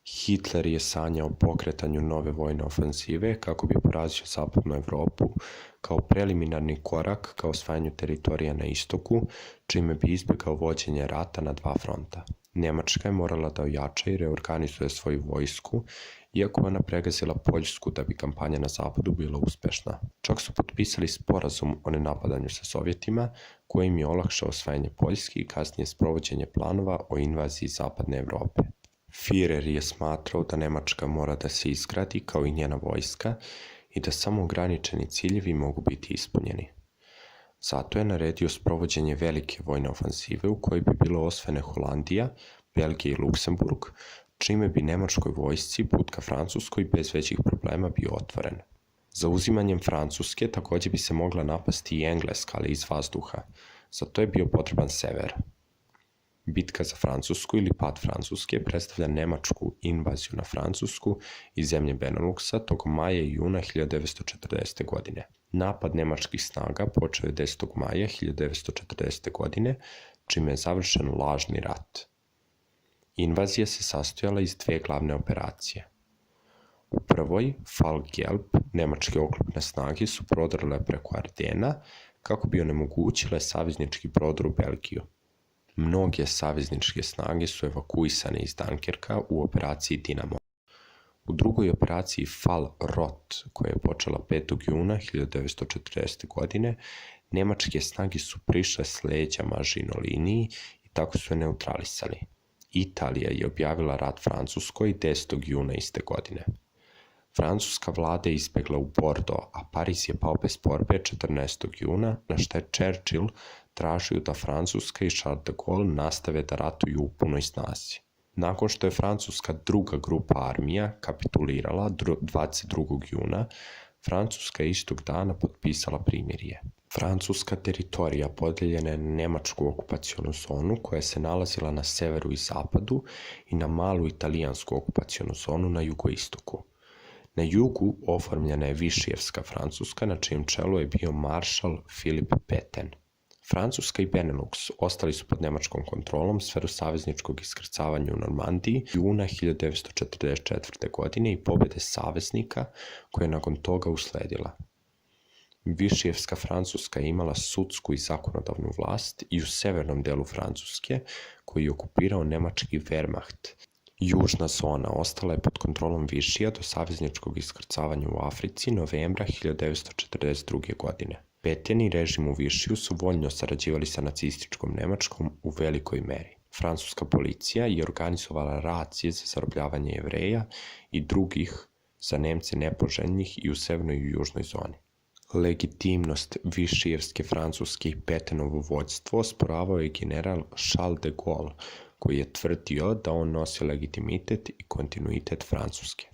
Hitler je sanjao o pokretanju nove vojne ofenzive kako bi porazio zapadnu Evropu kao preliminarni korak ka osvajanju teritorija na istoku, čime bi izbjegao vođenje rata na dva fronta. Njemačka je morala da ojača i reorganizuje svoju vojsku, iako je ona pregazila Poljsku da bi kampanja na zapadu bila uspešna. Čak su potpisali sporazum o nenapadanju sa Sovjetima, kojim je olakšao osvajanje Poljske i kasnije sprovođenje planova o invaziji zapadne Evrope. Führer je smatrao da Nemačka mora da se izgradi kao i njena vojska i da samo ograničeni ciljevi mogu biti ispunjeni. Zato je naredio sprovođenje velike vojne ofenzive u kojoj bi bilo osvojene Holandija, Belgija i Luksemburg, čime bi nemačkoj vojsci put ka Francuskoj bez većih problema bio otvoren. Zauzimanjem Francuske također bi se mogla napasti i Engleska, ali iz vazduha. Za to je bio potreban sever. Bitka za Francusku ili pad Francuske predstavlja nemačku invaziju na Francusku i zemlje Beneluxa tokom maja i juna 1940. godine. Napad nemačkih snaga počeo je 10. maja 1940. godine, čime je završen lažni rat. Invazija se sastojala iz dve glavne operacije. U prvoj, Fall Gelb, nemačke oklopne snage su prodrle preko Ardena kako bi onemogućile saveznički prodor u Belgiju. Mnoge savezničke snage su evakuisane iz Dunkerka u operaciji Dinamo. U drugoj operaciji Fall Rot, koja je počela 5. juna 1940. godine, nemačke snage su prišle s leđa Mažino liniji i tako su je neutralisali. Italija je objavila rat Francuskoj 10. juna iste godine. Francuska vlada je izbjegla u Bordeaux, a Pariz je pao bez borbe 14. juna, na što je Churchill tražio da Francuska i Charles de Gaulle nastave da ratuju u punoj snazi. Nakon što je francuska druga grupa armija kapitulirala 22. juna, Francuska je istog dana potpisala primirje. Francuska teritorija podijeljena je na nemačku okupacionu zonu koja se nalazila na severu i zapadu i na malu italijansku okupacionu zonu na jugoistoku. Na jugu oformljena je Višijevska Francuska, na čijem čelu je bio maršal Philippe Pétain. Francuska i Benelux ostali su pod nemačkom kontrolom sve do savezničkog iskrcavanja u Normandiji juna 1944. godine i pobjede saveznika koja je nakon toga usledila. Višijevska Francuska je imala sudsku i zakonodavnu vlast i u severnom delu Francuske, koji je okupirao nemački Wehrmacht. Južna zona ostala je pod kontrolom Višija do savezničkog iskrcavanja u Africi novembra 1942. godine. Pétain i režim u Višiju su voljno sarađivali sa nacističkom Nemačkom u velikoj meri. Francuska policija je organizovala racije za zarobljavanje Jevreja i drugih za Nemce nepoželjnih i u severnoj i južnoj zoni. Legitimnost Višijevske Francuske i Pétainovo vođstvo osporavao je general Charles de Gaulle, koji je tvrdio da on nosi legitimitet i kontinuitet Francuske.